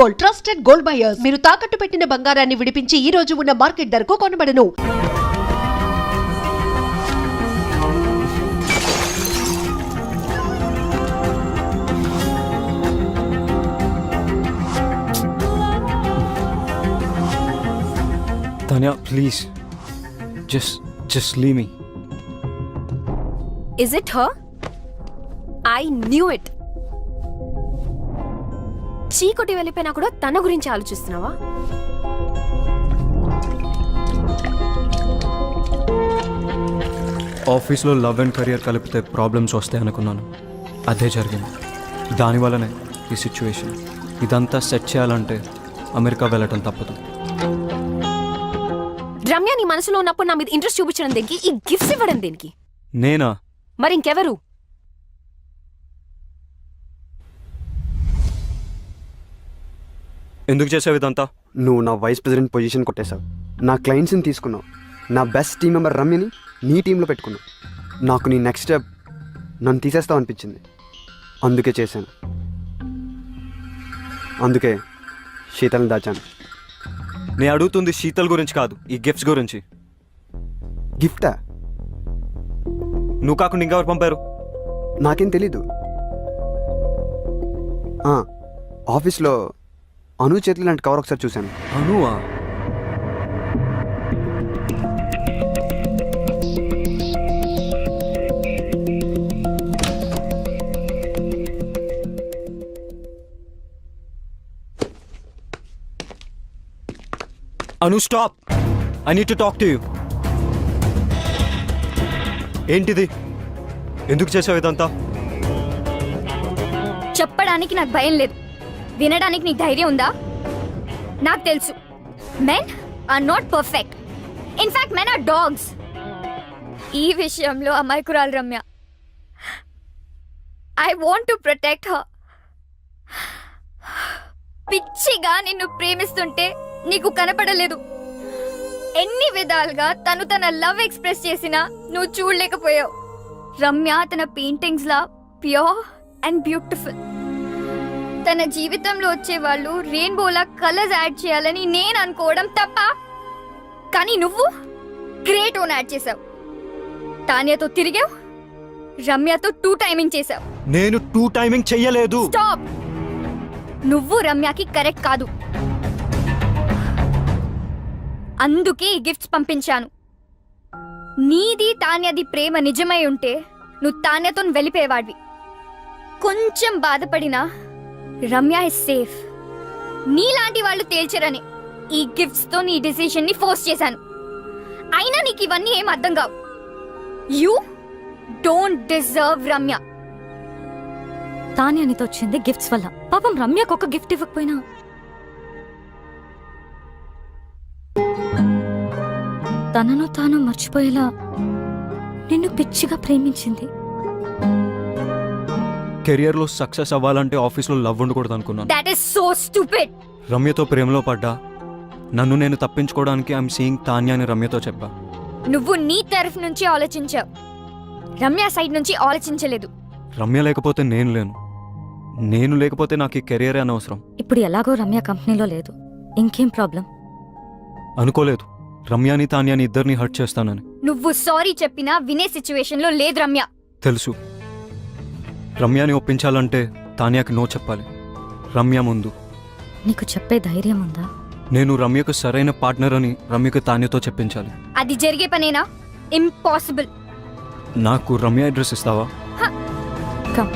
Gold, trusted gold buyers. మీరు తాకట్టు పెట్టిన బంగారాన్ని విడిపించి ఈ రోజు ఉన్న మార్కెట్ ధరకు కొనబడను. Tanya, please. Just leave me. Is it her? I knew it. చీకొట్టి వెళ్ళిపోయినా కూడా తన గురించి ఆలోచిస్తున్నావా? ఆఫీస్లో లవ్ అండ్ కెరియర్ కలిపితే ప్రాబ్లమ్స్ వస్తాయి అనుకున్నాను. అదే జరిగింది. దానివల్లనే ఈ సిచ్యువేషన్. ఇదంతా సెట్ చేయాలంటే అమెరికా వెళ్ళటం తప్పదు. రమ్య నీ మనసులో ఉన్నప్పుడు నా మీద ఇంట్రెస్ట్ చూపించడం దేనికి? ఈ గిఫ్ట్స్ ఇవ్వడం దేనికి? నేనా? మరి ఇంకెవరు? ఎందుకు చేసావు ఇదంతా? నువ్వు నా వైస్ ప్రెసిడెంట్ పొజిషన్ కొట్టేశావు. నా క్లయింట్స్ని తీసుకున్నావు. నా బెస్ట్ టీం మెంబర్ రమ్యని నీ టీంలో పెట్టుకున్నావు. నాకు నీ నెక్స్ట్ స్టెప్ నన్ను తీసేస్తావు అనిపించింది. అందుకే చేశాను. అందుకే శీతల్ని దాచాను. నేను అడుగుతుంది శీతల్ గురించి కాదు, ఈ గిఫ్ట్స్ గురించి. గిఫ్టా? నువ్వు కాకుండా ఇంకెవరు పంపారు? నాకేం తెలీదు. ఆఫీస్లో అను చేతులు లాంటి కవర్ ఒకసారి చూశాను. అనువా? Anu, stop! I need to talk to you. ఏంటిది? ఎందుకు చేసావు ఇదంతా? చెప్పడానికి నాకు భయం లేదు. వినడానికి నీకు ధైర్యం ఉందా? నాకు తెలుసు, men are not perfect. In fact men are dogs. ఈ విషయంలో అమాయకురాలు Ramya. I want to protect her. పిచ్చిగా నిన్ను ప్రేమిస్తుంటే నీకు కనపడలేదు. ఎన్ని విధాలుగా తన లవ్ ఎక్స్ప్రెస్ చేసినా నువ్వు చూడలేకపోయావు. రమ్య తన paintings law pure and beautiful. తన జీవితంలో వచ్చే వాళ్ళు రెయిన్బోలా కలర్స్ యాడ్ చేయాలని నేను అనుకోవడం తప్ప. కానీ నువ్వు గ్రేట్ ఓన్ యాడ్ చేసావు. తాన్యతో తిరిగావు, రమ్యతో 2 టైమింగ్ చేసావు. నేను 2 టైమింగ్ చెయ్యలేదు. స్టాప్! నువ్వు రమ్యకి కరెక్ట్ కాదు. అందుకే ఈ గిఫ్ట్స్ పంపించాను. నీది తాన్యది ప్రేమ నిజమై ఉంటే నువ్వు తాన్యతో వెళ్ళిపోయేవాడివి. కొంచెం బాధపడినా రమ్య ఇస్ సేఫ్. నీలాంటి వాళ్ళు తేల్చరని ఈ గిఫ్ట్స్ తో నీ డిసిషన్ ని ఫోర్స్ చేశాను. అయినా నీకు ఇవన్నీ ఏం అర్థం కావు. You don't deserve Ramya. తాన్యానితో వచ్చింది గిఫ్ట్స్ వల్ల. పాపం రమ్యకు ఒక గిఫ్ట్ ఇవ్వకపోయినా తనను తాను మర్చిపోయేలా నిన్ను పిచ్చిగా ప్రేమించింది. కెరియర్లో సక్సెస్ అవ్వాలంటే ఆఫీస్లో లవ్ ఉండకూడదు అనుకున్నాను. That is so stupid. రమ్యతో ప్రేమలో పడ్డా. నన్ను నేను తప్పించుకోవడానికి ఐఎమ్ సీయింగ్ తాన్య అని రమ్యతో చెప్పా. నువ్వు నీ తరఫు నుంచి ఆలోచించావు, రమ్య సైడ్ నుంచి ఆలోచించలేదు. రమ్య లేకపోతే నేను లేను. నేను లేకపోతే నాకు ఈ కెరియరే అనవసరం. ఇప్పుడు ఎలాగో రమ్య కంపెనీలో లేదు. ఇంకేం ప్రాబ్లం? అనుకోలేదు రమ్యాని తాన్యాని ఇద్దరిని హర్ట్ చేస్తానని. నువ్వు సారీ చెప్పినా వినే సిచ్యువేషన్ లో లేదు రమ్య. తెలుసు. రమ్యాని ఒప్పించాలంటే తాన్యాకి నో చెప్పాలి. రమ్య ముందు. నీకు చెప్పే ధైర్యం ఉందా? నేను రమ్యకు సరైన పార్ట్నర్ అని రమ్యకు తాన్యతో చెప్పించాలి. అది జరిగే పనేనా? ఇంపాసిబుల్. నాకు రమ్య అడ్రస్ ఇస్తావా? కమ్.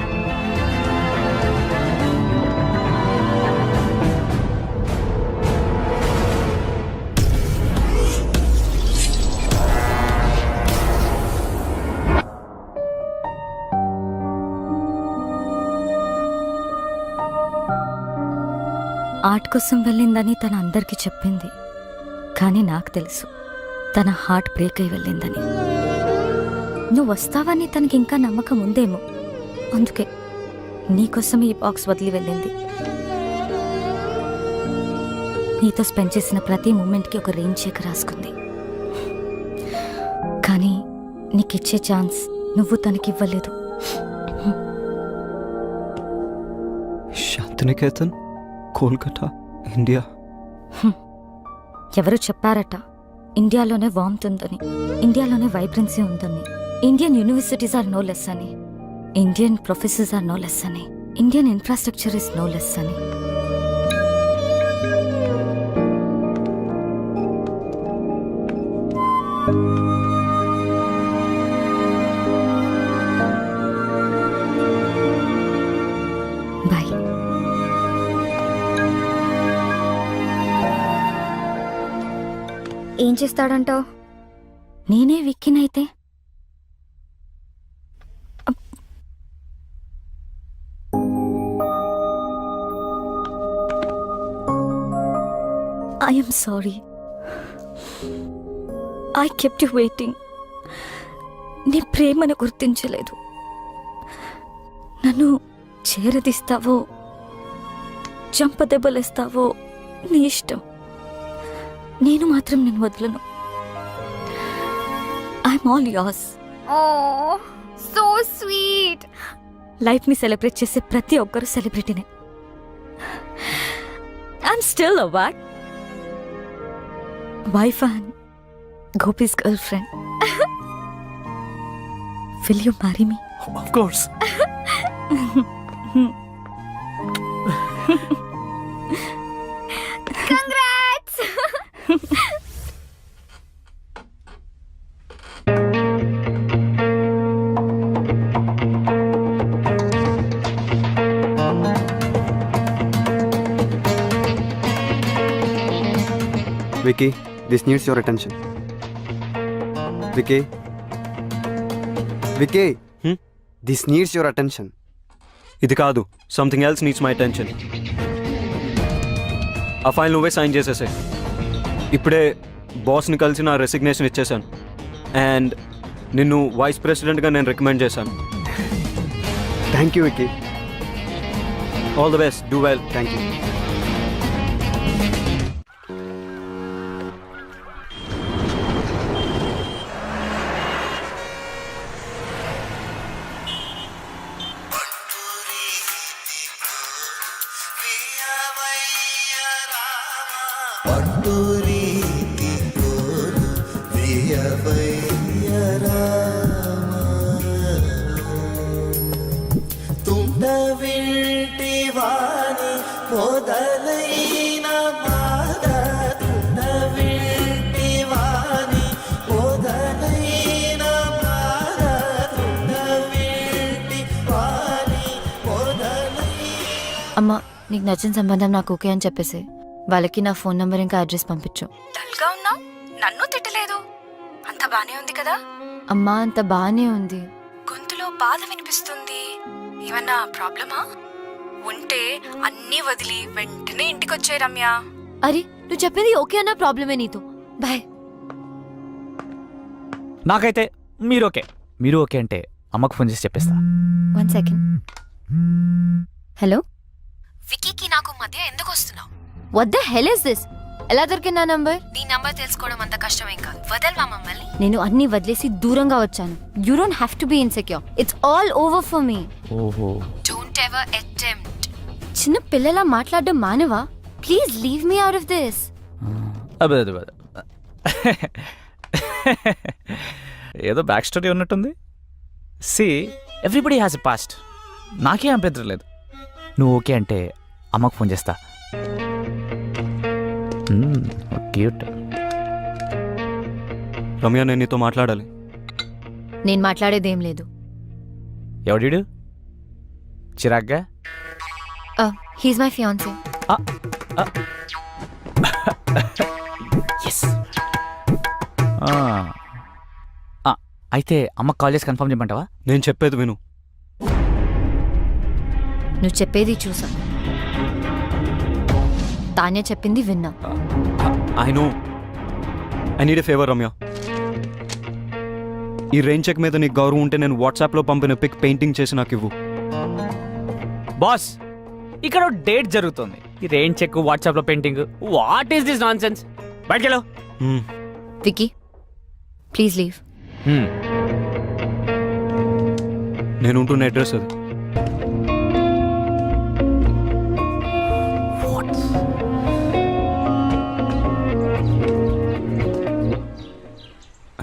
ఆర్ట్ కోసం వెళ్ళిందని తన అందరికీ చెప్పింది. కానీ నాకు తెలుసు తన హార్ట్ బ్రేక్ అయి వెళ్ళిందని. నువ్వు వస్తావని తనకి ఇంకా నమ్మకం ఉందేమో. అందుకే నీకోసం ఈ బాక్స్ వదిలి వెళ్ళింది. నీతో స్పెండ్ చేసిన ప్రతి మూమెంట్కి ఒక రెయిన్ చెక్ రాసుకుంది. కానీ నీకిచ్చే ఛాన్స్ నువ్వు తనకివ్వలేదు. శాంతినికేతన్? కోల్కతా, ఇండియా. ఎవరు చెప్పారట ఇండియాలోనే వార్మ్త్ ఉందని, ఇండియాలోనే వైబ్రెన్సీ ఉందని, Indian universities are no less అని, Indian professors are no less అని, Indian infrastructure is no less అని. బాయ్. ఏం చేస్తాడంటావు? నేనే విక్కినైతే I'm sorry. I kept you waiting. నీ ప్రేమను గుర్తించలేదు. నన్ను చేరదీస్తావో చంపదెబ్బలేస్తావో నీ ఇష్టం. నేను మాత్రం నేను వదలను. I'm all yours. Oh so sweet. లైఫ్ని సెలబ్రేట్ చేసే ప్రతి ఒక్కరు సెలబ్రిటీనే. I'm still a wife and Gopi's girlfriend. Will you marry me? Of course. Congrats. Vicky, this needs your attention. Vicky. Vicky. This needs your attention. ఇది కాదు, something else needs my attention. ఆ file నువ్వే sign చేసేసే. ఇప్పుడే బాస్ని కలిసి నా resignation ఇచ్చేసాను and నిన్ను vice ప్రెసిడెంట్గా నేను రికమెండ్ చేశాను. Thank you, Vicky. All the best, do well. Thank you. తుండవింటివాని మొదలైన బాధ, తుండవింటివాని మొదలైన బాధ, తుండవింటివాని మొదలైన. అమ్మా, నీకు నచ్చిన సంబంధం నాకు ఓకే అని చెప్పేసి వాళ్ళకి నా ఫోన్ నంబర్ ఇంకా అడ్రస్ పంపించు. డల్గా ఉన్నావు, నన్ను తిట్టలేదు. అంత బానే ఉంది కదా? అమ్మా, అంత బాగానే ఉంది. గొంతులో బాధ వినిపిస్తుంది. ఏమన్నా ప్రాబ్లమా? ఉంటే అన్నీ వదిలి వెంటనే ఇంటికొచ్చే రమ్య. అరే, నువ్వు చెప్పేది ఓకే అన్న ప్రాబ్లమే నీతో. బాయ్. నాకైతే మీరు ఓకే. మీరు ఓకే అంటే అమ్మకు ఫోన్ చేసి చెప్పేస్తా. 1 సెకండ్. హలో, వికీకి నాకు మధ్య ఎందుకు వస్తున్నావు? What the hell is this? ఎలా దొరికింది నా నంబర్? నీ నంబర్ తెలుసుకోవడం అంత కష్టమేం కాదు. వదల్వా మమ్మల్ని. నేను అన్ని వదిలేసి దూరంగా వచ్చాను. You don't have to be insecure. It's all over for me. ఓహో, డోంట్ ఎవర్ అటెంప్ట్. చిన్న పిల్లలా మాట్లాడడం మానవా? Please leave me out of this. అదే అదే అదే ఏదో బ్యాక్ స్టోరీ ఉన్నట్టుంది. See, everybody has a past. నాకే అభ్యంతరం లేదు. నువ్వు ఓకే అంటే అమ్మకు ఫోన్ చేస్తా. క్యూట్. రమ్య, నేను నీతో మాట్లాడాలి. నేను మాట్లాడేదేం లేదు. ఎవడీడు? చిరాగ్గా? He's my fiancee. ఎస్. అయితే అమ్మ కాలేజ్ కన్ఫర్మ్ చేయమంటావా? నేను చెప్పేది విను. నువ్వు చెప్పేది చూసా, తానే చెప్పింది విన్నా. I know. I need a favour Ramya. ఈ రెయిన్ చెక్ మీద నీకు గౌరవం ఉంటే నేను వాట్సాప్లో పంపిన పిక్ పెయింటింగ్ చేసి నాకు ఇవ్వు. బాస్, ఇక్కడ డేట్ జరుగుతుంది. ఈ రెయిన్ చెక్, వాట్సాప్ లో painting, what is this nonsense? బయటకెళ్ళు. Vicky, please leave. నేను ఉంటున్న అడ్రస్ అది. వాట్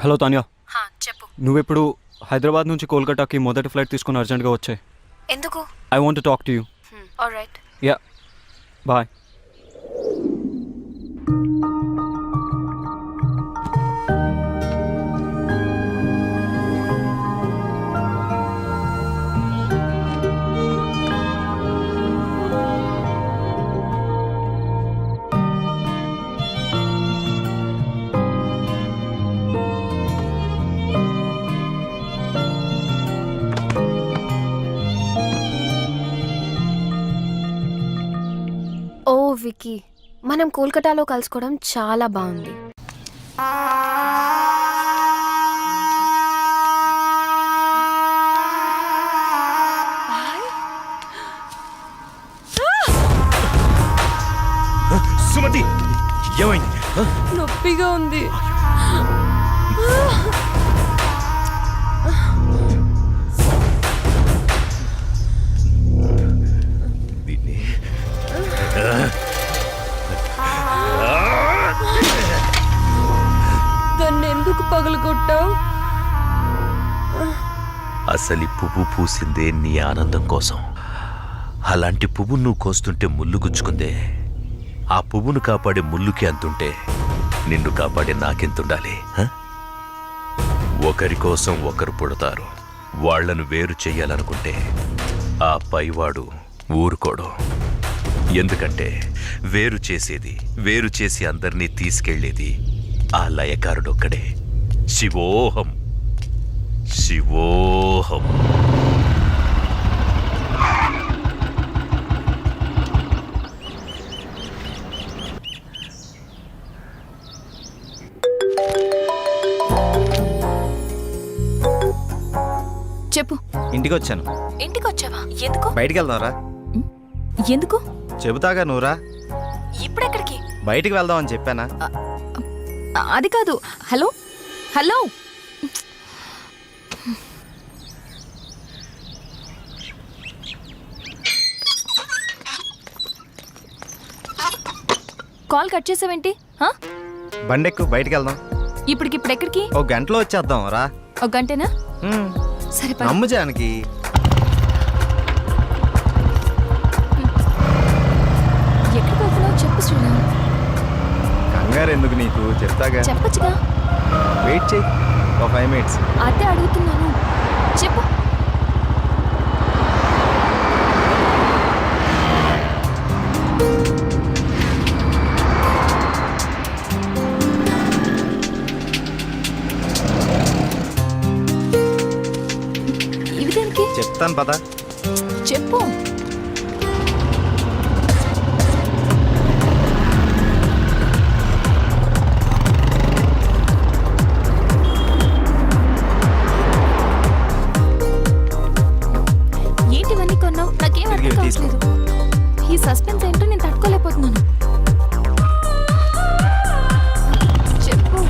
హలో తాన్యా, చెప్పు. నువ్వెప్పుడు హైదరాబాద్ నుంచి కోల్కతాకి మొదటి ఫ్లైట్ తీసుకుని అర్జెంట్గా వచ్చాయి. ఎందుకు? I want talk to you. Alright. Yeah, bye. ఓ వికీ, మనం కోల్కతాలో కలుసుకోవడం చాలా బాగుంది. సుమతి, ఏమైంది? నొప్పిగా ఉంది. దాన్ని ఎందుకు పగలగొట్టావు? అసలు పువ్వు పూసిందే నీ ఆనందం కోసం. అలాంటి పువ్వు నువ్వు కోస్తుంటే ముళ్ళు గుచ్చుకుందే. ఆ పువ్వును కాపాడే ముళ్ళుకి అంతుంటే నిన్ను కాపాడే నాకెంతుండాలి? ఒకరి కోసం ఒకరు పుడతారు. వాళ్లను వేరు చెయ్యాలనుకుంటే ఆ పైవాడు ఊరుకోడు. ఎందుకంటే వేరు చేసి అందరినీ తీసుకెళ్లేది ఆ లయకారుడొక్కడే. శివోహం శివోహం. చెప్పు. ఇంటికి వచ్చాను. ఇంటికి వచ్చావా? ఎందుకు? బయటికి వెళ్దాంరా. ఎందుకు? చెబుతాగా నువ్వురా. ఇప్పుడెక్కడికి? బయటికి వెళ్దామని చెప్పానా? అది కాదు. హలో హలో, కాల్ కట్ చేసావేంటి? బండెక్కు, బయటికి వెళ్దాం. ఇప్పటికిప్పుడు ఎక్కడికి? ఒక గంటలో వచ్చేద్దాం రా. ఒక గంటేనా? సరే పద. నమ్ము జానకి. ఎక్కడికి వెళ్తున్నావు చెప్పు శ్రీరామ్. కంగారు ఎందుకు నీకు, చెప్తాగా. చెప్పచ్చుగా. వెయిట్ చెయ్యి, ఒక 5 minutes. అదే అడుగుతున్నాను, చెప్పు. ఇవి దేనికి? చెప్తాను పద. చెప్పు. ఏంటివన్నీ కొన్నావు? నాకేం అర్థం కావట్లేదు. ఈ సస్పెన్స్ ఏంటో నేను తట్టుకోలేకపోతున్నాను. చెప్పు.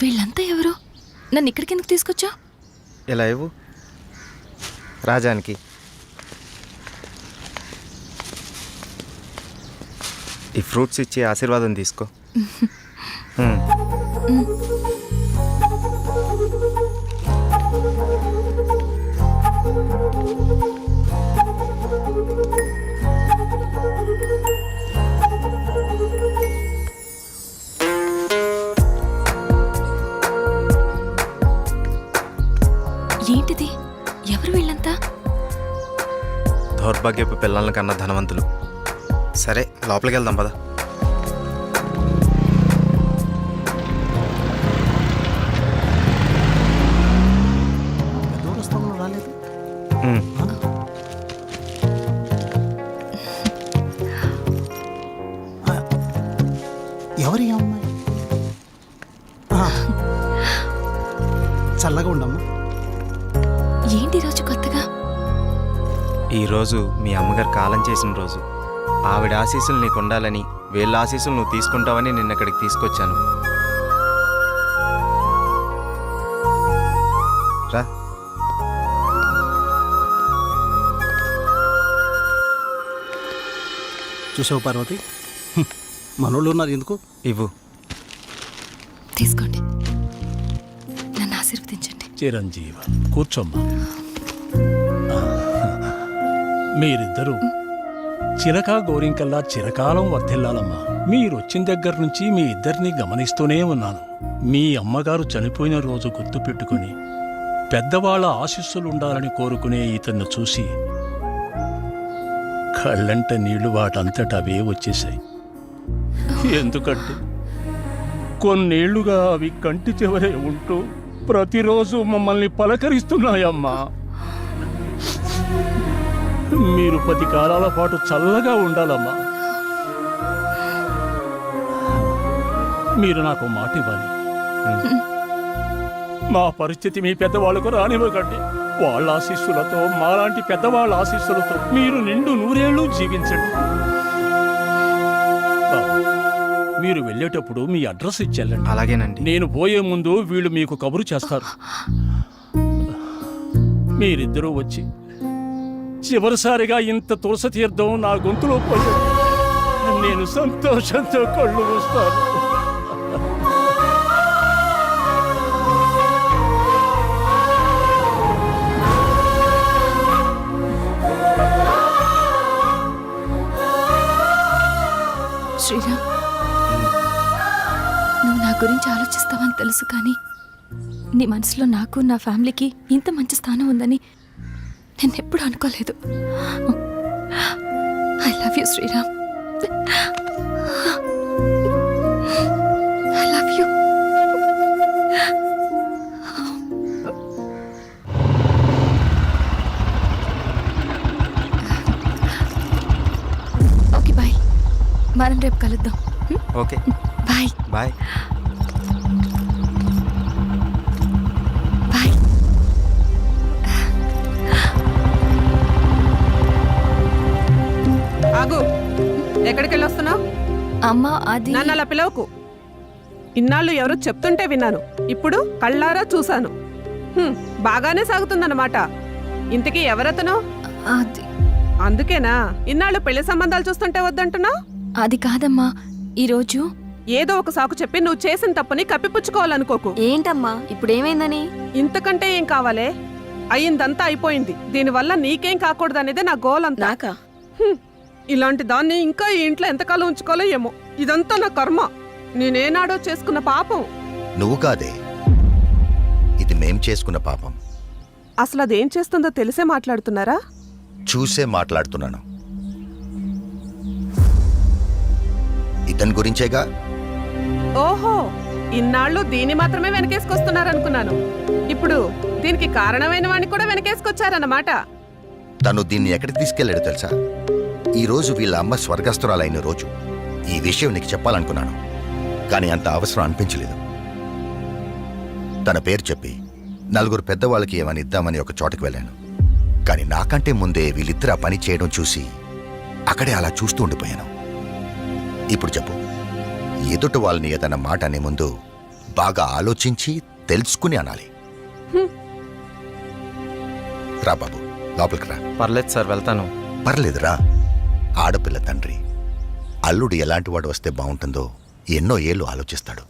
వీళ్ళంతా ఎవరు? నన్ను ఇక్కడికి ఎందుకు తీసుకొచ్చా? ఇలా ఇవ్వు రాజానికి. ఈ ఫ్రూట్స్ ఇచ్చి ఆశీర్వాదం తీసుకో. ఏంటిది? ఎవరు వీళ్ళంతా? దౌర్భాగ్యపు పిల్లల కన్నా ధనవంతులు. సరే లోపలికి వెళ్దాం పద. ఎవరి అమ్మాయి? చల్లగా ఉండమ్మా. ఏంటి రోజు కొత్తగా? ఈరోజు మీ అమ్మగారు కాలం చేసిన రోజు. ఆవిడ ఆశీస్సులు నీకు ఉండాలని, వీళ్ళ ఆశీస్సులు నువ్వు తీసుకుంటావని నిన్న ఇక్కడికి తీసుకొచ్చాను. రా. చూసావు పార్వతి, మనోళ్ళు ఉన్నారు ఎందుకు? ఇవ్వు. తీసుకోండి, నన్ను ఆశీర్వదించండి. చిరంజీవ కూర్చోమ్మా. మీరిద్దరూ చిలక గోరింకల్లా చిరకాలం వర్ధిల్లాలమ్మా. మీరొచ్చిన దగ్గర నుంచి మీ ఇద్దరిని గమనిస్తూనే ఉన్నాను. మీ అమ్మగారు చనిపోయిన రోజు గుర్తు పెట్టుకుని పెద్దవాళ్ల ఆశీస్సులుండాలని కోరుకునే ఇతన్ని చూసి కళ్ళంట నీళ్లు వాటంతట అవే వచ్చేశాయి. ఎందుకంటే కొన్నేళ్లుగా అవి కంటి చివరే ఉంటూ ప్రతిరోజు మమ్మల్ని పలకరిస్తున్నాయమ్మా. మీరు 10 కాలాల పాటు చల్లగా ఉండాలమ్మా. మీరు నాకు మాట ఇవ్వాలి. మా పరిస్థితి మీ పెద్దవాళ్ళకు రానివ్వకండి. వాళ్ళ ఆశీస్సులతో, మాలాంటి పెద్దవాళ్ళ ఆశీస్సులతో మీరు నిండు 100 ఏళ్ళు జీవించండి. మీరు వెళ్ళేటప్పుడు మీ అడ్రస్ ఇచ్చెళ్ళండి. అలాగేనండి. నేను పోయే ముందు వీళ్ళు మీకు కబురు చేస్తారు. మీరిద్దరూ వచ్చి చివరిసారిగా ఇంత తులసి తీర్థం నా గొంతులో పోయాడు. నేను సంతోషంతో కళ్ళు మూస్తాను. శ్రీరామ్, నువ్వు నా గురించి ఆలోచిస్తావని తెలుసు, కానీ నీ మనసులో నాకు, నా ఫ్యామిలీకి ఇంత మంచి స్థానం ఉందని నేను ఎప్పుడు అనుకోలేదు. I love you Sriram. I love you. Okay bye, మనం రేపు కలుద్దాం. Okay bye. బాయ్. బాయ్. ఆగు, ఎక్కడికి వెళ్ళొస్తున్నావు? అమ్మా, అది నన్ను అలా పిలవకు. ఇన్నాళ్ళు ఎవరో చెప్తుంటే విన్నాను, ఇప్పుడు కళ్ళారా చూశాను. బాగానే సాగుతుందన్నమాట. ఇంతకీ ఎవరతను? అది అందుకేనా ఇన్నాళ్ళు పెళ్లి సంబంధాలు చూస్తుంటే వద్దంటున్నా? అది కాదమ్మా, ఈరోజు ఏదో ఒక సాకు చెప్పి నువ్వు చేసిన తప్పుని కప్పిపుచ్చుకోవాలనుకోకు. ఏంటమ్మా ఇప్పుడు ఏమైందని? ఇంతకంటే ఏం కావాలే? అయ్యిందంతా అయిపోయింది. దీనివల్ల నీకేం కాకూడదనేదే నా గోల్ అంతా. నాకా? ఇలాంటి దాన్ని ఇంకా ఈ ఇంట్లో ఎంతకాలం ఉంచుకోవాలో ఏమో. ఇదంతా నా కర్మ. నేనేనాడో చేసుకున్న పాపం. నువ్వు కాదే, ఇది మేం చేసుకున్న పాపం. అసలు అదేం చేస్తుందో తెలిసే మాట్లాడుతున్నారా? చూసే మాట్లాడుతున్నాను. ఇతని గురించేగా. ఓహో, ఇన్నాళ్ళు దీన్ని మాత్రమే వెనకేసుకొస్తున్నారనుకున్నాను. ఇప్పుడు దీనికి కారణమైన వాడిని కూడా వెనకేసుకొచ్చారన్నమాట. తను దీన్ని ఎక్కడికి తీసుకెళ్లాడో తెలుసా? ఈ రోజు వీళ్ళ అమ్మ స్వర్గస్థురాలైన రోజు. ఈ విషయం నీకు చెప్పాలనుకున్నాను, కానీ అంత అవసరం అనిపించలేదు. తన పేరు చెప్పి 4 పెద్దవాళ్ళకి ఏమని ఇద్దామని ఒక చోటకి వెళ్ళాను. కానీ నాకంటే ముందే వీళ్ళిద్దరు ఆ పని చేయడం చూసి అక్కడే అలా చూస్తూ ఉండిపోయాను. ఇప్పుడు చెప్పు, ఎదుటి వాళ్ళని ఏదైనా మాట అనే ముందు బాగా ఆలోచించి తెలుసుకుని అనాలి. రా బాబు, లోపలికి రా. పర్లేదు సార్, వెళ్తాను. పర్లేదురా. ఆడపిల్ల తండ్రి, అల్లుడు ఎలాంటి వాడు వస్తే బాగుంటుందో ఎన్నో ఏళ్ళు ఆలోచిస్తాడు.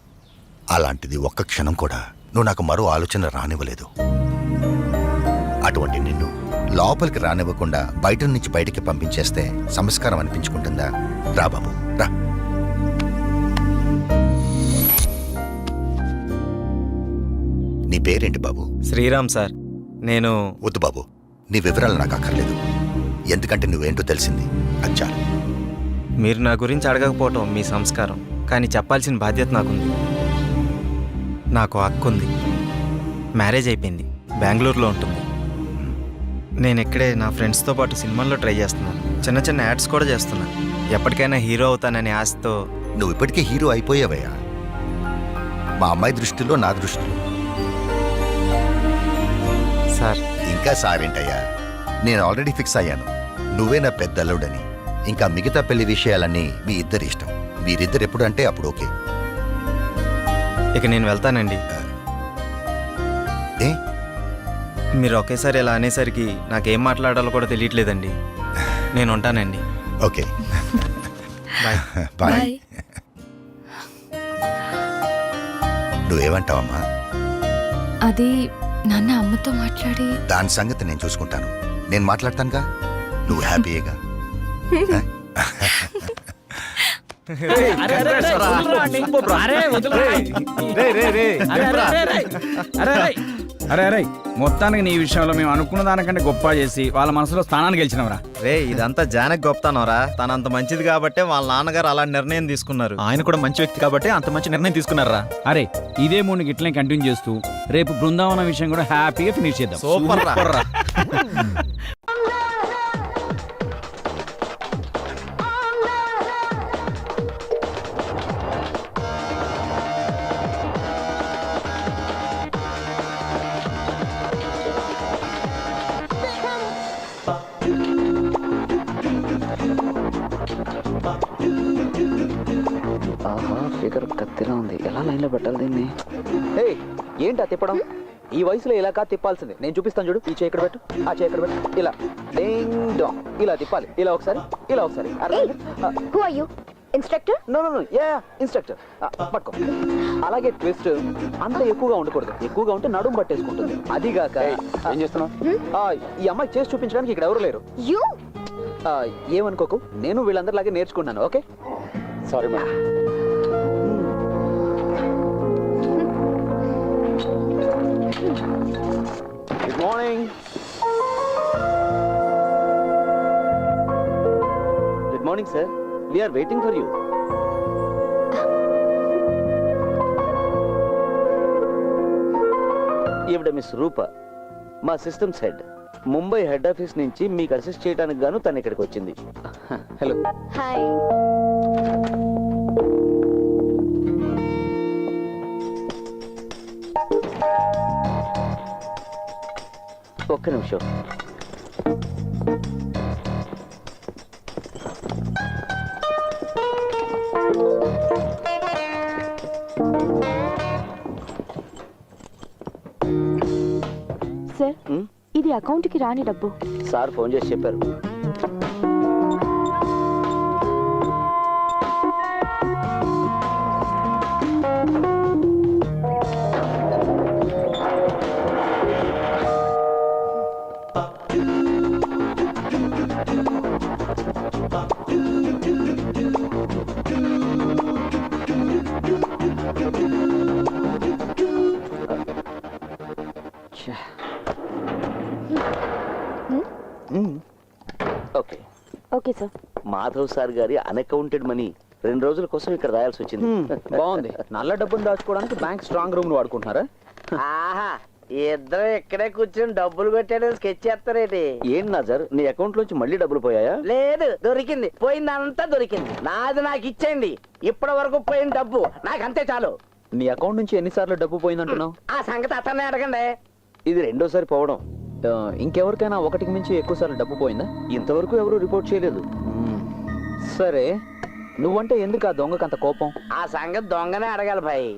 అలాంటిది ఒక్క క్షణం కూడా నువ్వు నాకు మరో ఆలోచన రానివ్వలేదు. అటువంటి నిన్ను లోపలికి రానివ్వకుండా బయట నుంచి బయటికి పంపించేస్తే సంస్కారం అనిపించుకుంటుందా? రా బాబు, రా. నీ పేరేంటి బాబు? శ్రీరామ్ సార్. నేను వద్దు బాబు, నీ వివరాలు నాకు అక్కర్లేదు. ఎందుకంటే నువ్వేంటో తెలిసింది, అచ్చారు. మీరు నా గురించి అడగకపోవటం మీ సంస్కారం, కానీ చెప్పాల్సిన బాధ్యత నాకుంది. నాకు అక్కుంది, మ్యారేజ్ అయిపోయింది, బెంగళూరులో ఉంటుంది. నేను ఇక్కడే నా ఫ్రెండ్స్తో పాటు సినిమాల్లో ట్రై చేస్తున్నాను. చిన్న చిన్న యాడ్స్ కూడా చేస్తున్నాను. ఎప్పటికైనా హీరో అవుతాననే ఆశతో. నువ్వు ఇప్పటికే హీరో అయిపోయావయ్యా. మా అమ్మాయి దృష్టిలో, నా దృష్టిలో. సార్ ఇంకా సారేంటయ్యా, నేను ఆల్రెడీ ఫిక్స్ అయ్యాను. నువ్వే నా పెద్ద అల్లుడని. ఇంకా మిగతా పెళ్లి విషయాలన్నీ మీ ఇద్దరి ఇష్టం. మీరిద్దరు ఎప్పుడు అంటే అప్పుడు ఓకే. ఇక నేను వెళ్తానండి. ఏ మీరు ఒకేసారి ఇలా అనేసరికి నాకేం మాట్లాడాలో కూడా తెలియట్లేదండి. నేను ఉంటానండి. Okay bye. బాయ్. నువ్వేమంటావమ్మా? అది నాన్న అమ్మతో మాట్లాడి దాని సంగతి నేను చూసుకుంటాను. నేను మాట్లాడతానుగా, నువ్వు హ్యాపీయేగా. అరే మొత్తానికి నీ విషయంలో మేము అనుకున్న దానికంటే గొప్ప చేసి వాళ్ళ మనసులో స్థానాన్ని గెలిచినవరా. రే ఇదంతా జానకి గొప్పతనవరా. తనంత మంచిది కాబట్టి వాళ్ళ నాన్నగారు అలాంటి నిర్ణయం తీసుకున్నారు. ఆయన కూడా మంచి వ్యక్తి కాబట్టి అంత మంచి నిర్ణయం తీసుకున్నారా? అరే ఇదే మూడు ఇట్లనే కంటిన్యూ చేస్తూ రేపు బృందావనం విషయం కూడా హ్యాపీగా ఫినిష్ చేద్దాం. సూపర్ రా. స్పీకర్ కత్తిలా ఉంది. ఎలా లైన్లో పెట్టాలి దీన్ని? ఏంటి తిప్పడం? ఈ వయసులో ఇలా కాదు తిప్పాల్సింది. నేను చూపిస్తాను చూడు. ఈ చేయి ఇక్కడ పెట్టు, ఆ చేయి ఇక్కడ పెట్టు. ఇలా డింగ్ డాంగ్ ఇలా తిప్పాలి. ఇలా ఒకసారి, ఇలా ఒకసారి. Instructor? No no no, yeah instructor. పట్టుకో. అలాగే ట్విస్ట్ అంత ఎక్కువగా ఉండకూడదు. ఎక్కువగా ఉంటే నడుము పట్టేసుకుంటుంది. అదిగాక ఏం చేస్తున్నావు? ఈ అమ్మాయి చేసి చూపించడానికి ఇక్కడ ఎవరు లేరు. ఏమనుకోకు, నేను వీళ్ళందరిలాగే నేర్చుకున్నాను. Okay sorry madam. Good morning. Good morning sir. We are waiting for you. ఈవిడ మిస్ రూప, మా systems head. Mumbai head office నుంచి మీకు అసిస్ట్ చేయడానికి గాను తను ఇక్కడికి వచ్చింది. హలో. హాయ్. ఒక్క నిమిషం. సార్, ఇది అకౌంట్కి రాని డబ్బు. సార్ ఫోన్ చేసి చెప్పారు. Okay okay sir. Madhav sir గారి అన్అకౌంటెడ్ మనీ 2 రోజుల కోసం ఇక్కడ రాయాల్సి వచ్చింది. బాగుంది. నల్ల డబ్బును దాచుకోవడానికి బ్యాంక్ స్ట్రాంగ్ రూమ్ వాడుకుంటున్నారా? ఆహా, ఇద్దరు ఇక్కడే కూర్చొని డబ్బులు కొట్టాడని స్కెచ్ చేస్తారేటి? ఏం నజర్, నీ అకౌంట్ లోంచి మళ్ళీ డబ్బులు పోయాయా? లేదు, దొరికింది. పోయిందంతా దొరికింది. నాది నాకు ఇచ్చేయండి. ఇప్పటి వరకు పోయిన డబ్బు నాకు అంతే చాలు. నీ అకౌంట్ నుంచి ఎన్నిసార్లు డబ్బు పోయిందంటున్నావు? ఆ సంగతి అతనే అడగండి. ఇది రెండోసారి పోవడం. ఇంకెవరికైనా ఒకటికి మించి ఎక్కువ సార్లు డబ్బు పోయిందా? ఇంతవరకు ఎవరు రిపోర్ట్ చేయలేదు. సరే, నువ్వంటే ఎందుకు ఆ దొంగకు అంత కోపం? ఆ సంగతి దొంగనే అడగాలి భాయ్.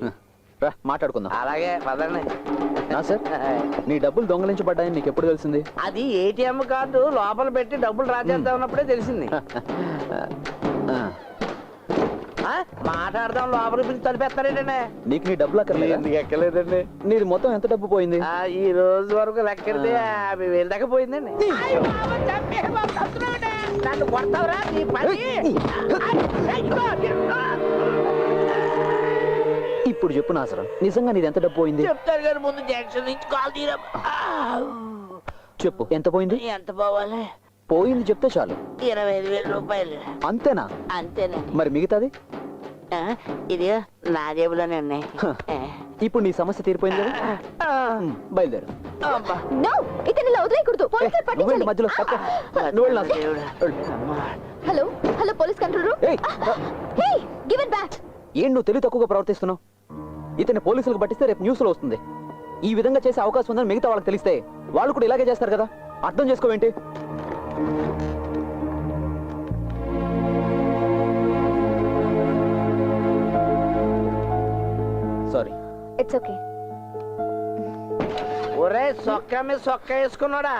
రా మాట్లాడుకుందాం. అలాగే పదండి. నా సార్, నీ డబ్బులు దొంగలించబడ్డాయని నీకు ఎప్పుడు తెలిసింది? అది ఏటీఎం కార్డు లోపల పెట్టి డబ్బులు రాజేద్దాం ఉన్నప్పుడే తెలిసింది. మాట్లాడదాం, లోపల పిలిచి తలిపేస్తారేటండి. నీకు నీ డబ్బులు అక్కర్లేదు? నీకు ఎక్కలేదండి. నీది మొత్తం ఎంత డబ్బు పోయింది? ఈ రోజు వరకు లెక్కెడితే 50,000 దాకా పోయిందండి. నన్ను కొడతావురా నీ పని. ఇప్పుడు చెప్పు నాసరం, నిజంగా నీది ఎంత డబ్బు పోయింది? చెప్తారు గారు, ముందు జంక్షన్ నుంచి కాల్ తీరా. చెప్పు, ఎంత పోయింది? ఎంత పోవాలి? పోయింది చెప్తే చాలు. 25,000 రూపాయలు. అంతేనా? అంతేనే. మరి మిగతాది? ఇది నా జేబులోనే ఉన్నాయి. ఇప్పుడు నీ సమస్య తీరిపోయింది కదా? బయలుదేరు. ఇతను వదిలేయకూడదు. పోలీసులు పట్టించాలి. మధ్యలో hello hello, police control room. Hey, give it back. ఏం నువ్వు తెలివి తక్కువగా ప్రవర్తిస్తున్నావు? ఇతన్ని పోలీసులకు పట్టిస్తే రేపు న్యూస్ లో వస్తుంది. ఈ విధంగా చేసే అవకాశం ఉందని మిగతా వాళ్ళకి తెలిస్తే వాళ్ళు కూడా ఇలాగే చేస్తారు కదా. అర్థం చేసుకోవేంటి? It's okay. ఒరే సొక్క మీద సొక్క వేసుకున్నాడా,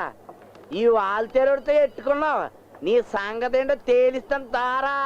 ఈ వాల్తేరుడితో ఎట్టుకున్నావు, నీ సంగతి ఏంటో తేలిస్తాను తారా.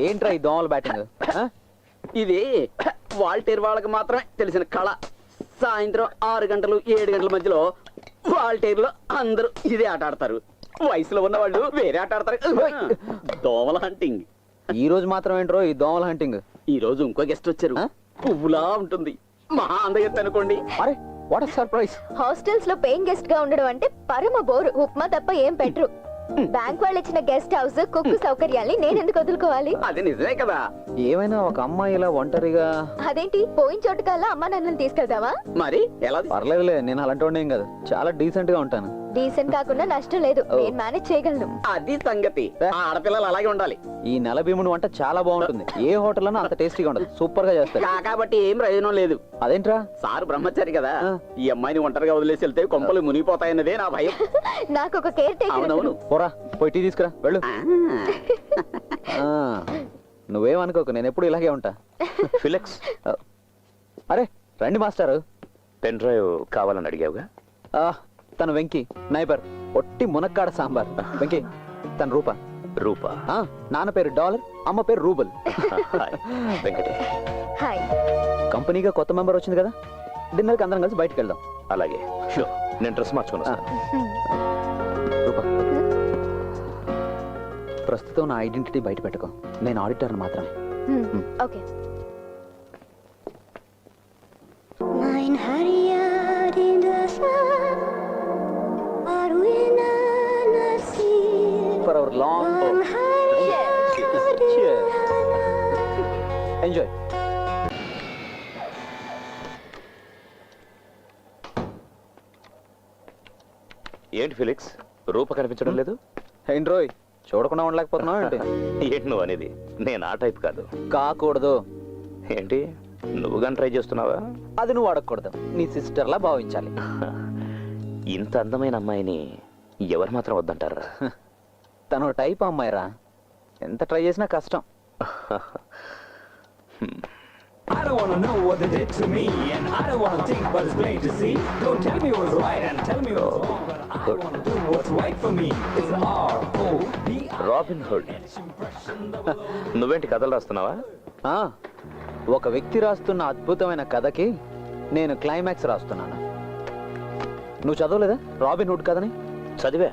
ఏంట్రా ఈ దోమల బ్యాటింగ్? ఇది వాల్టేర్ వాళ్ళకి మాత్రమే తెలిసిన కళ. సాయంత్రం 6 గంటలు 7 గంటల మధ్యలో వాల్టేర్లో అందరూ ఇదే ఆట ఆడతారు. వయసులో ఉన్న వాళ్ళు వేరే ఆట ఆడతారు, దోమల హంటింగ్. ఈ రోజు మాత్రం ఏంట్రో ఈ దోమల హంటింగ్? ఈ రోజు ఇంకో గెస్ట్ వచ్చారు, పువ్వులా ఉంటుంది, మహా అందగెత్తి అనుకోండి. అరే వాట్ సర్ప్రైజ్! హాస్టల్స్ లో పేయింగ్ గెస్ట్ గా ఉండడం అంటే పరమ బోరు. ఉప్మా తప్ప ఏం పెట్టరు. బ్యాంక్ వాళ్ళు ఇచ్చిన గెస్ట్ హౌస్, కుక్కు సౌకర్యాల్ని నేను ఎందుకు వదులుకోవాలి? అది నిజమే కదా. ఏమైనా ఒక అమ్మాయి ఇలా ఒంటరిగా? అదేంటి పోయిన చోటుకల్లా అమ్మా నన్ను తీసుకెళ్తావా? మరి ఎలా? పర్లేదులే, నేను అలాంటి వాడిని ఏం కాదు, చాలా డీసెంట్ గా ఉంటాను. డీసెంట్ కాకుండా నష్టం లేదు, నేను మేనేజ్ చేయగలను. అది సంగతి, ఆడపిల్లలు అలాగే ఉండాలి. ఈ నెల భీముడు వంట చాలా బాగుంటుంది. ఏ హోటల్లోనూ అంత టేస్టీగా ఉండదు, సూపర్ గా చేస్తారు. కాబట్టి ఏం ప్రయోజనం లేదు. అదేంట్రా? సారు బ్రహ్మచారి కదా, ఈ అమ్మాయిని ఒంటరిగా వదిలేసి వెళ్తే కొంపలు మునిగిపోతాయన్నదే నా భయం. నాకు ఒక కేర్ టేకర్. అవునవును. పోరా పోయి టీ తీసుకురా, వెళ్ళు. నువ్వేమనుకోకు, నేను ఎప్పుడు ఇలాగే ఉంటా. ఫిలిక్స్, అరే రండి మాస్టారు. పెన్ డ్రైవ్ కావాలని అడిగావుగా? తను వెంకీ, నైబర్, ఒట్టి మునక్కాడ సాంబార్. వెంకీ, తన రూప. రూపా? నాన్న పేరు డాలర్, అమ్మ పేరు రూబల్. వెంకటే. హాయ్. కంపెనీగా కొత్త మెంబర్ వచ్చింది కదా, డిన్నర్కి అందరం కలిసి బయటకు వెళ్దాం. అలాగే, షూర్. నేను డ్రెస్ మార్చుకున్నా. రూప, ప్రస్తుతం నా ఐడెంటిటీ బయట పెట్టుకో, నేను ఆడిటర్ మాత్రమే. Okay. For our long enjoy. ఏంటి ఫిలిక్స్, రూప కనిపించడం లేదు? ఏంటి రోయ్, చూడకుండా ఉండలేకపోతున్నావు ఏంటి? ఏంటి నువ్వు అనేది? నేను ఆ టైప్ కాదు. కాకూడదు. ఏంటి నువ్వు కానీ ట్రై చేస్తున్నావా? అది నువ్వు అడగకూడదు, నీ సిస్టర్లా భావించాలి. ఇంత అందమైన అమ్మాయిని ఎవరు మాత్రం వద్దంటారా? తను టైప్ అమ్మాయిరా, ఎంత ట్రై చేసినా కష్టం. I don't wanna know what they did to me, and I don't wanna think, but it's plain to see. Don't tell me what's right and tell me what's wrong, but I wanna do what's right for me. It's R-O-B. Robin hood. నువ్వేంటి కథలు రాస్తున్నావా? ఒక వ్యక్తి రాస్తున్న అద్భుతమైన కథకి నేను climax రాస్తున్నాను. నువ్వు చదవలేదా రాబిన్ హుడ్ కథని? చదివా.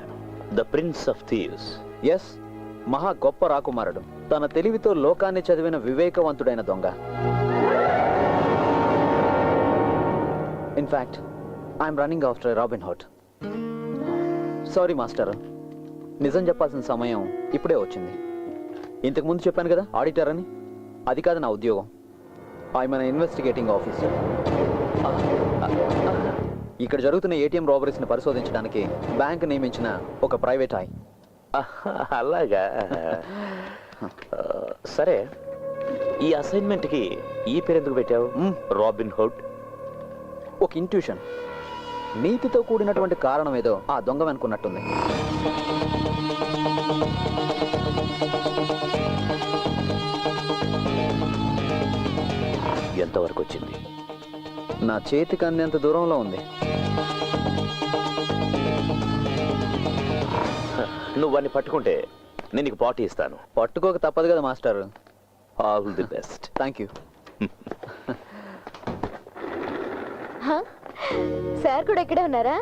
The prince of thieves. Yes, మహా గొప్ప రాకుమారుడు, తన తెలివితో లోకాన్ని చదివిన వివేకవంతుడైన దొంగ. In fact I'm running after Robin Hood. Sorry master, నిజం చెప్పాల్సిన సమయం ఇప్పుడే వచ్చింది. ఇంతకు ముందు చెప్పాను కదా ఆడిటర్ అని, అది కాదు నా ఉద్యోగం. I'm an investigating officer. ఇక్కడ జరుగుతున్న ఏటీఎం రాబరీస్ని పరిశోధించడానికి బ్యాంక్ నియమించిన ఒక ప్రైవేట్ ఐ. అలాగా? సరే, ఈ అసైన్మెంట్కి ఈ పేరు ఎందుకు పెట్టావు? Robin hood. ఒక ఇంట్యూషన్, నీతితో కూడినటువంటి కారణం ఏదో ఆ దొంగ వెనుకున్నట్టుంది. ఎంతవరకు వచ్చింది? నా చేతికి అందేంత దూరంలో ఉంది. నువ్వు వాడిని పట్టుకుంటే నేను నీకు పార్టీ ఇస్తాను. పట్టుకోక తప్పదు కదా master. All the best. Thank you. Sir కూడా ఇక్కడే ఉన్నారా?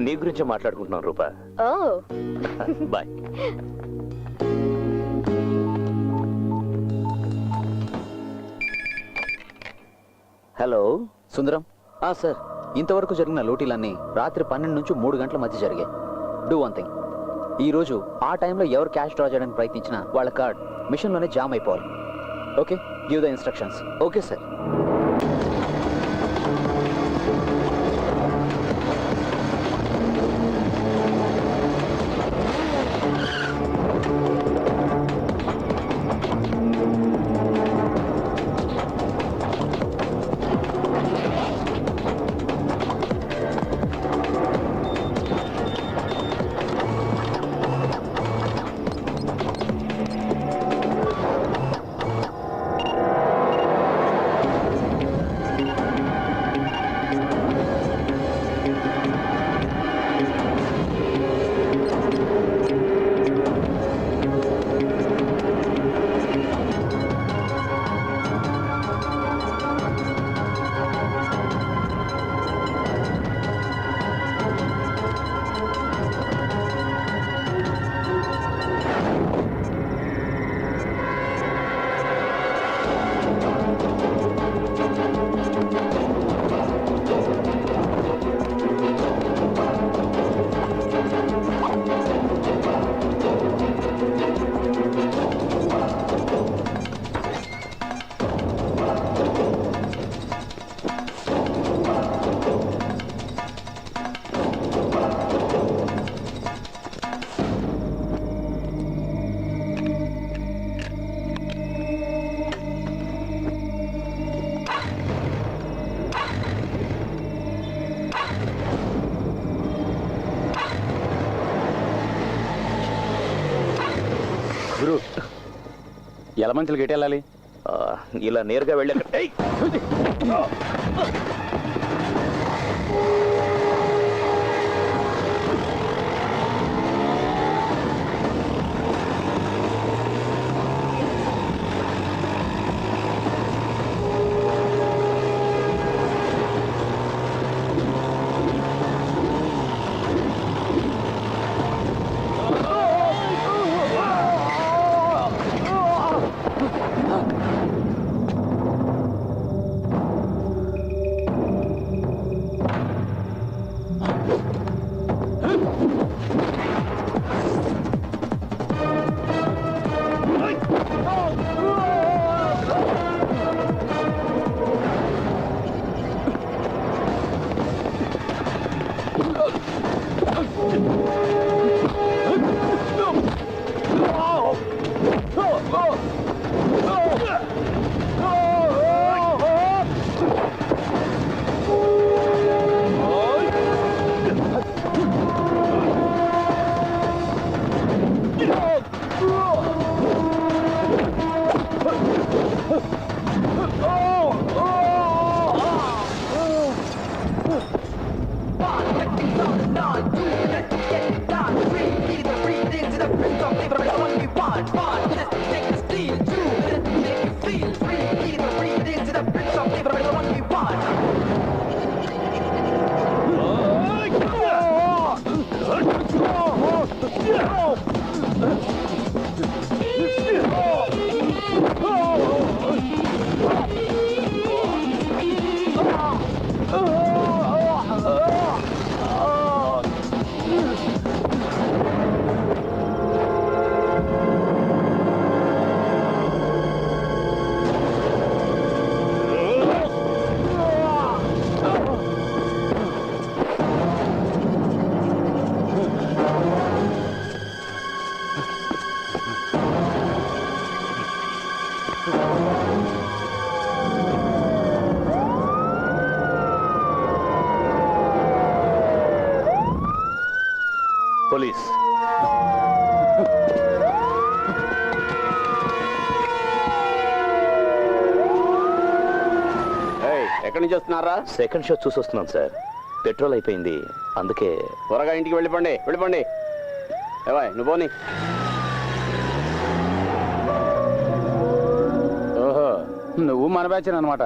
నీ గురించే మాట్లాడుకుంటున్నాను రూపా. ఓ బాయ్. హలో సుందరం. సార్, ఇంతవరకు జరిగిన లూటీలన్నీ రాత్రి 12 నుంచి 3 గంటల మధ్య జరిగాయి. డూ వన్ థింగ్, ఈరోజు ఆ టైంలో ఎవరు క్యాష్ డ్రా చేయడానికి ప్రయత్నించినా వాళ్ళ కార్డ్ మిషన్లోనే జామ్ అయిపోవాలి. Okay, give the instructions. Okay sir. గురు ఎలమంచులు గేట్ వెళ్ళాలి ఇలా నేరుగా వెళ్ళాక పోలీస్. ఎక్కడి నుంచి వస్తున్నారా? సెకండ్ షో చూసి వస్తున్నాం సార్. పెట్రోల్ అయిపోయింది, అందుకే. త్వరగా ఇంటికి వెళ్ళిపోండి, వెళ్ళిపోండి. ఏవాయ్ నువ్వు పోనీ. ఓహో, నువ్వు మన బ్యాచ్ అనమాట.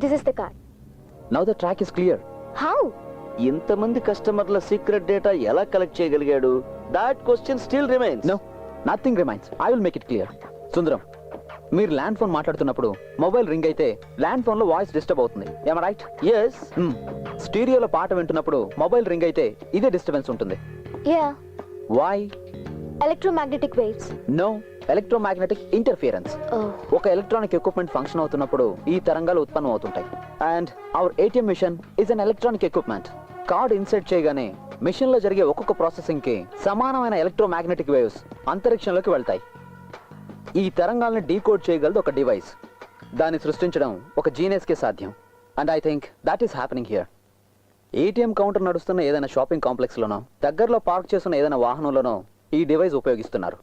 This is the car. Now the track is clear. How? ఇంతమంది కస్టమర్ల సీక్రెట్ డేటా ఎలా కలెక్ట్ చేయగలిగాడు? That question still remains. No, nothing remains. I will make it clear. Sundaram, మీరు ల్యాండ్ ఫోన్ మాట్లాడుతున్నప్పుడు మొబైల్ రింగ్ అయితే ల్యాండ్ ఫోన్ లో voice disturb అవుతుంది. ఏమ రైట్? ఎస్. స్టీరియోలో పాట వింటున్నప్పుడు మొబైల్ రింగ్ అయితే ఇదే డిస్టర్బెన్స్ ఉంటుంది. Yeah. Why? Electromagnetic waves. No, electromagnetic interference. Oh. ఒక ఎలక్ట్రానిక్ ఎక్విప్మెంట్ ఫంక్షన్ అవుతున్నప్పుడు ఈ తరంగాలు ఉత్పన్నం అవుతుంటాయి. And our ATM machine is an electronic equipment. Card insert చేయగానే మిషన్ లో జరిగే ఒక్కొక్క ప్రాసెసింగ్ కి సమానమైన ఎలక్ట్రోమాగ్నెటిక్ వేవ్స్ అంతరిక్షంలోకి వెళ్తాయి. ఈ తరంగాల్ని డీకోడ్ చేయగలదు ఒక డివైస్. దాన్ని సృష్టించడం ఒక జీనియస్ కే సాధ్యం. And I think that is happening here. ATM counter నడుస్తున్న ఏదైనా షాపింగ్ కాంప్లెక్స్ లోనో దగ్గరలో పార్క్ చేస్తున్న ఏదైనా వాహనంలోనో ఈ డివైస్ ఉపయోగిస్తున్నారు.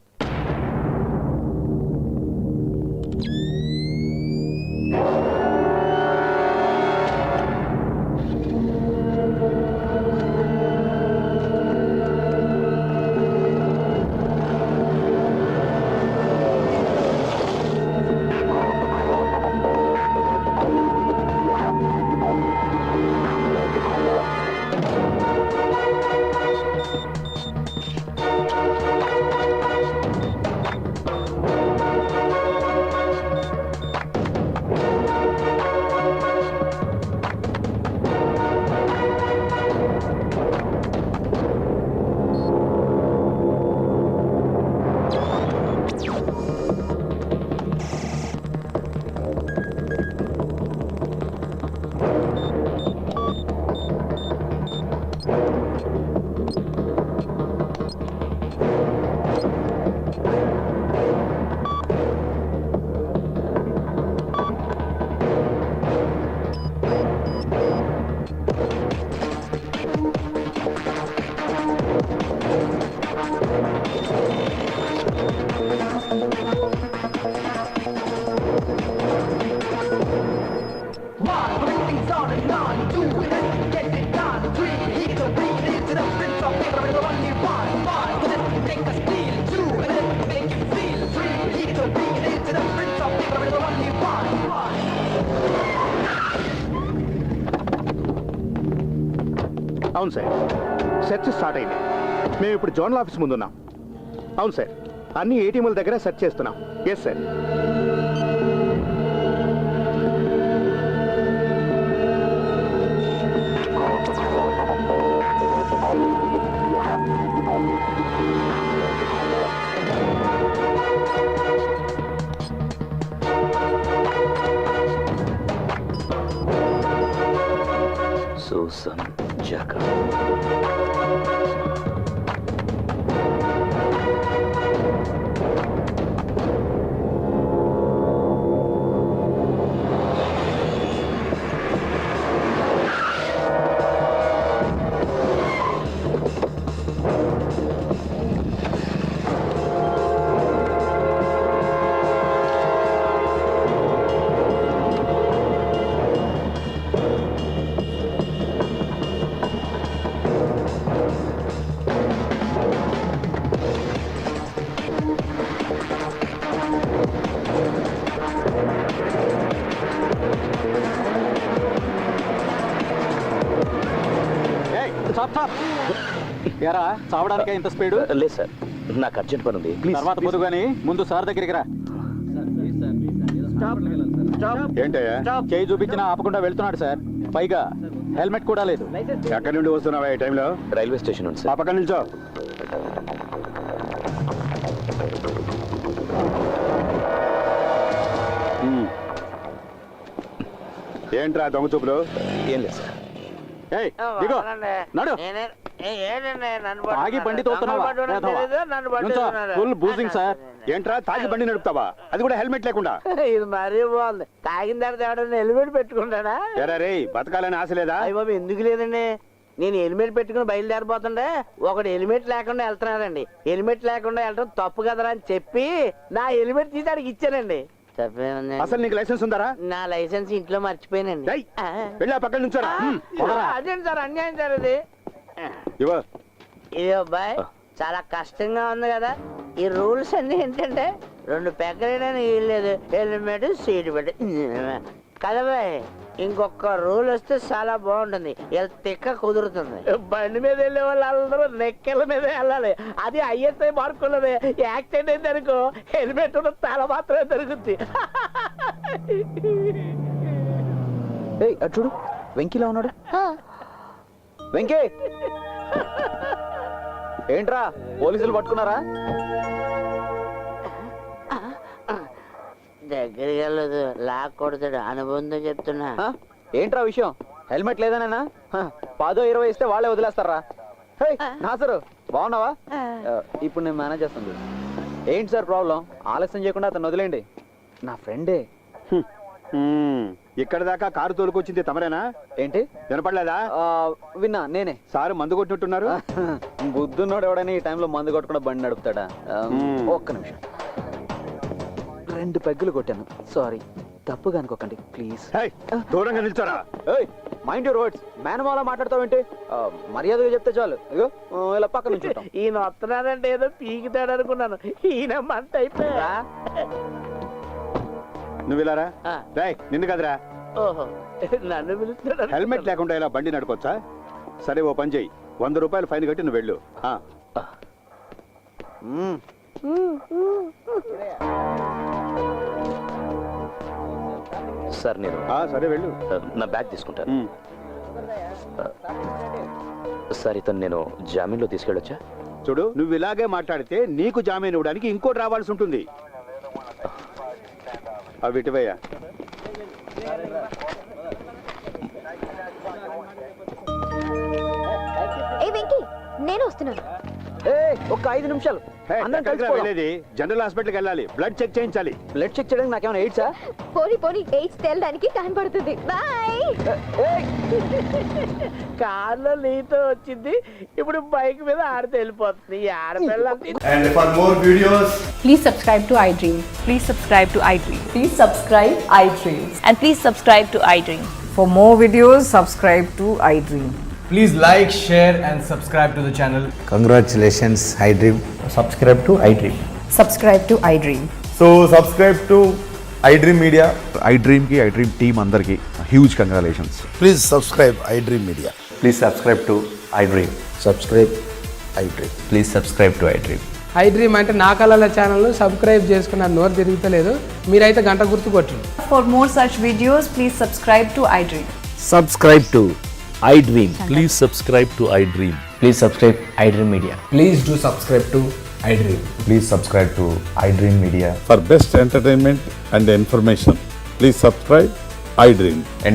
అవును సార్, సెర్చ్ స్టార్ట్ అయింది. మేము ఇప్పుడు జోనల్ ఆఫీస్ ముందున్నాం. అవును సార్, అన్ని ఏటీఎంల దగ్గర సెర్చ్ చేస్తున్నాం. Yes sir. సూసన్ జకా. ఎరా చావడానికే ఇంత స్పీడు? లేదు సార్, నాకు అర్జెంట్ పని ఉంది. తర్వాత పొద్దు కానీ ముందు సార్ దగ్గరికి రా. ఏంటయ్యా? చేయి చూపించినా ఆపకుండా వెళ్తున్నాడు సార్. పైగా హెల్మెట్ కూడా లేదు. ఎక్కడి నుండి వస్తున్నావా ఈ టైంలో? రైల్వే స్టేషన్ ఉంది ఆ సార్. పక్కన నిల్చో. ఏంట్రా దొంగ చూపులు? ఏం లేదు సార్. ఏయ్, దిగో, నడు. తాగి బండి తోస్తున్నావా? Full boozing sir. ఏంట్రా తాగి బండి నడుపుతావా? అది కూడా హెల్మెట్ లేకుండా? ఇది మరీ బాగుంది. తాగిన తర్వాత ఎవడన్నా హెల్మెట్ పెట్టుకుంటాడా? ఎరా రే, బతకాలని ఆశ లేదా? అయ్య బాబు, ఎందుకు లేదండి? నేను హెల్మెట్ పెట్టుకుని బయలుదేరిపోతుండే ఒకడు హెల్మెట్ లేకుండా వెళ్తున్నాడండి. హెల్మెట్ లేకుండా వెళ్ళడం తప్పు కదరా అని చెప్పి నా హెల్మెట్ తీసి అడిగి ఇచ్చానండి. అసలు నీకు లైసెన్స్ ఉందారా? నా లైసెన్స్ ఇంట్లో మర్చిపోయానండి. వెళ్ళి ఆ పక్కన నుంచోరా. అదేంటి సార్ అన్యాయం సార్ అది. ఇవో ఇది అబ్బాయి చాలా కష్టంగా ఉంది కదా. ఈ రూల్స్ అన్ని ఏంటంటే 2 పెగ్గలేదని వీల్లేదు, హెల్మెట్ సీట్ పెట్టి కదా బాయ్. ఇంకొక రూల్ వస్తే చాలా బాగుంటుంది. తిక్క కుదురుతుంది. బండి మీద వెళ్ళే వాళ్ళు అందరూ నెక్కల మీద వెళ్ళాలి. అది ఐఎస్ఐ మార్కున్నది. యాక్సిడెంట్ అయింది అనుకో హెల్మెట్ ఉన్న తల మాత్రమే దొరుకుతుంది. అటు చూడు, వెంకీలా ఉన్నాడు. వెంకీ, ఏంట్రా పోలీసులు పట్టుకున్నారా? దగ్గరికి వెళ్ళదు, లాక్ కొడతాడు. అనుబంధం చెప్తున్నా. ఏంట్రా విషయం? హెల్మెట్ లేదనేనా? 10-20 ఇస్తే వాళ్ళే వదిలేస్తారా? నాసరు, బాగున్నావా? ఇప్పుడు నేను మేనేజ్ చేస్తాను. ఏంటి సార్ ప్రాబ్లం? ఆలస్యం చేయకుండా అతను వదిలేండి. నా ఫ్రెండే. ఇక్కడ దాకా కారు తోలుకొచ్చింది తమరేనా? ఏంటి వినపడలేదా? విన్నా, నేనే. సారు మందు కొట్టినట్టున్నారు. బుద్ధున్నోడు ఎవడైనా ఈ టైంలో మందు కొట్టకుండా బండి నడుపుతాడా? ఒక్క నిమిషం. 2 పెగ్గులు కొట్టాను. సారీ, తప్పుగా అనుకోకండి ప్లీజ్. దూరంగా నిల్చోరా. Mind your words. మేనమాల మాట్లాడతావేంటి? మర్యాదగా చెప్తే చాలు. ఇగో ఇలా పక్క నుంచి ఉంటాం. ఈయన వస్తున్నాడంటే ఏదో పీకితాడు అనుకున్నాను. ఈయన మంట అయిపోయా. నువ్వు ఇలారా. నిన్ను కదరా. ఓహో, నన్ను పిలుస్తాడు. హెల్మెట్ లేకుండా ఇలా బండి నడపొచ్చా? సరే, ఓ పని చెయ్యి. 100 రూపాయలు ఫైన్ కట్టి నువ్వు వెళ్ళు. సార్ నేను సరే వెళ్ళు. నా బ్యాగ్ తీసుకుంటాను. సార్ ఇతను నేను జామీన్లో తీసుకెళ్ళొచ్చా? చూడు, నువ్వు ఇలాగే మాట్లాడితే నీకు జామీన్ ఇవ్వడానికి ఇంకోటి రావాల్సి ఉంటుంది. అవి ఇటువయ్యా. నేను వస్తున్నాను. ఒక్క 5 నిమిషాలు. వెళ్ళేది జనరల్ హాస్పిటల్కి వెళ్ళాలి. బ్లడ్ చెక్ చేయించాలి. బ్లడ్ చెక్ చేయడానికి నాకేమైనా ఎయిడ్సా? పోనీ ఎయిడ్స్ తేలడానికి టైం పడుతుంది. బాయ్. కార్లో నీతో వచ్చింది, ఇప్పుడు బైక్ మీద ఆడితే వెళ్ళిపోతుంది. ఆడపిల్ల. And for more videos, please subscribe to iDream. Please subscribe to iDream. Please subscribe iDream. And please subscribe to iDream. For more videos, subscribe to iDream. please like, share and subscribe to the channel. Congratulations, iDream. Subscribe to iDream. Subscribe to iDream. So subscribe to iDream Media. iDream ki iDream team andarki huge congratulations. Please subscribe iDream Media. Please subscribe to iDream. Subscribe iDream. Please subscribe to iDream. I dream అంటే నా కళల ఛానల్ను subscribe చేసుకున్న నోరు తిరుగుతలేదు, మీరైతే గంట గుర్తు కొట్టండి. For more such videos, please subscribe to iDream. Subscribe to iDream. Please subscribe to iDream. Please subscribe iDream Media. Please do subscribe to iDream. Please subscribe to iDream Media. For best entertainment and information, please subscribe iDream. And